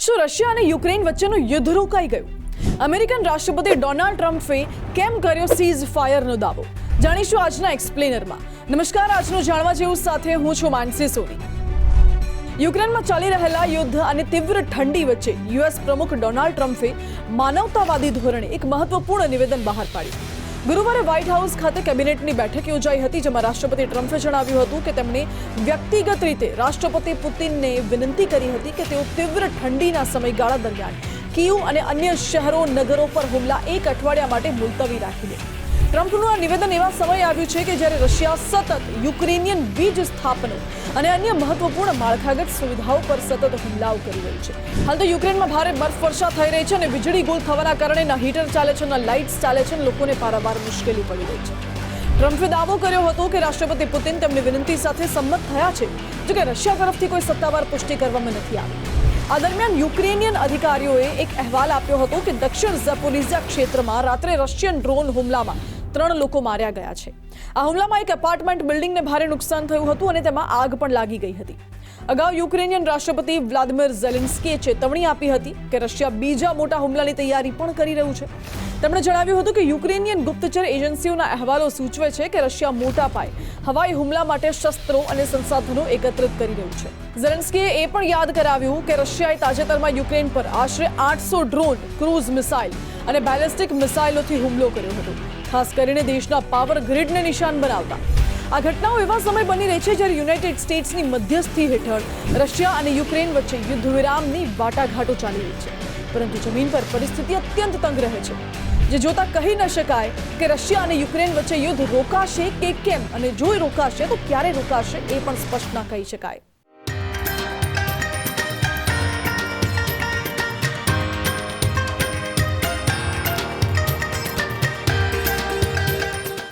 શું રશિયા અને યુક્રેન વચ્ચેનું યુદ્ધ રોકાઈ ગયું? અમેરિકન રાષ્ટ્રપતિ ડોનાલ્ડ ટ્રમ્પે કેમ કર્યો સીઝ ફાયરનો દાવો? જાણીશું આજના એક્સપ્લેનરમાં। નમસ્કાર, આજનું જાણવા જેવું સાથે હું છું માનસી સોની। યુક્રેનમાં ચાલી રહેલા યુદ્ધ અને તીવ્ર ઠંડી વચ્ચે યુએસ પ્રમુખ ડોનાલ્ડ ટ્રમ્પે માનવતાવાદી ધોરણે એક મહત્વપૂર્ણ નિવેદન બહાર પાડ્યું। ગુરુવારે વ્હાઇટ હાઉસ ખાતે કેબિનેટની બેઠક યોજાઈ હતી, જેમાં રાષ્ટ્રપતિ ટ્રમ્પે જણાવ્યું હતું કે તેમણે વ્યક્તિગત રીતે રાષ્ટ્રપતિ પુતિનને વિનંતી કરી હતી કે તેઓ તીવ્ર ઠંડીના સમયગાળા દરમિયાન કીવ અને અન્ય શહેરો નગરો પર હુમલા એક અઠવાડિયા માટે મુલતવી રાખી દે। ટ્રમ્પનું આ નિવેદન એવા સમયે આવ્યું છે કે જ્યારે રશિયા સતત યુક્રેનિયન વીજ સ્થાપનો અને અન્ય મહત્વપૂર્ણ માળખાગત સુવિધાઓ પર સતત હુમલાઓ કરી રહ્યું છે। હાલ તો યુક્રેનમાં ભારે બરફવર્ષા થઈ રહી છે અને વીજળી ગુલ થવાના કારણે ન હીટર ચાલે છે, ન લાઇટ્સ ચાલે છે, લોકોને પારાવાર મુશ્કેલી પડી રહી છે। ટ્રમ્પે દાવો કર્યો હતો કે રાષ્ટ્રપતિ પુતિન તેમની વિનંતી સાથે સંમત થયા છે, જોકે રશિયા તરફથી કોઈ સત્તાવાર પુષ્ટિ કરવામાં નથી આવી। આ દરમિયાન યુક્રેનિયન અધિકારીઓએ એક અહેવાલ આપ્યો હતો કે દક્ષિણ ઝાપોરિઝિયા ક્ષેત્રમાં રાત્રે રશિયન ડ્રોન હુમલામાં 3 લોકો માર્યા ગયા છે। આ હુમલામાં એક એપાર્ટમેન્ટ બિલ્ડિંગને ભારે નુકસાન થયું હતું અને તેમાં આગ પણ લાગી ગઈ હતી। અગાઉ યુક્રેનિયન રાષ્ટ્રપતિ વ્લાદિમીર ઝેલેન્સ્કીએ ચેતવણી આપી હતી કે રશિયા બીજા મોટા હુમલાની તૈયારી પણ કરી રહ્યું છે। તેમણે જણાવ્યું હતું કે યુક્રેનિયન ગુપ્તચર એજન્સીઓના અહેવાલો સૂચવે છે કે રશિયા મોટા પાયે હવાઈ હુમલા માટે શસ્ત્રો અને સંસાધનો એકત્રિત કરી રહ્યું છે। ઝેલેન્સ્કીએ એ પણ યાદ કરાવ્યું કે રશિયાએ તાજેતરમાં યુક્રેન પર આશરે 800 ડ્રોન, ક્રૂઝ મિસાઇલ અને બેલિસ્ટિક મિસાઇલોથી હુમલો કર્યો હતો, ખાસ કરીને દેશના પાવર ગ્રીડને નિશાન બનાવતા। આ ઘટનાઓ એવા સમય બની રહી છે જ્યારે યુનાઇટેડ સ્ટેટ્સની મધ્યસ્થી હેઠળ રશિયા અને યુક્રેન વચ્ચે યુદ્ધ વિરામની વાટાઘાટો ચાલી રહી છે, પરંતુ જમીન પર પરિસ્થિતિ અત્યંત તંગ રહે છે, જે જોતા કહી ન શકાય કે રશિયા અને યુક્રેન વચ્ચે યુદ્ધ રોકાશે કે કેમ, અને જો રોકાશે તો ક્યારે રોકાશે એ પણ સ્પષ્ટ ન કહી શકાય।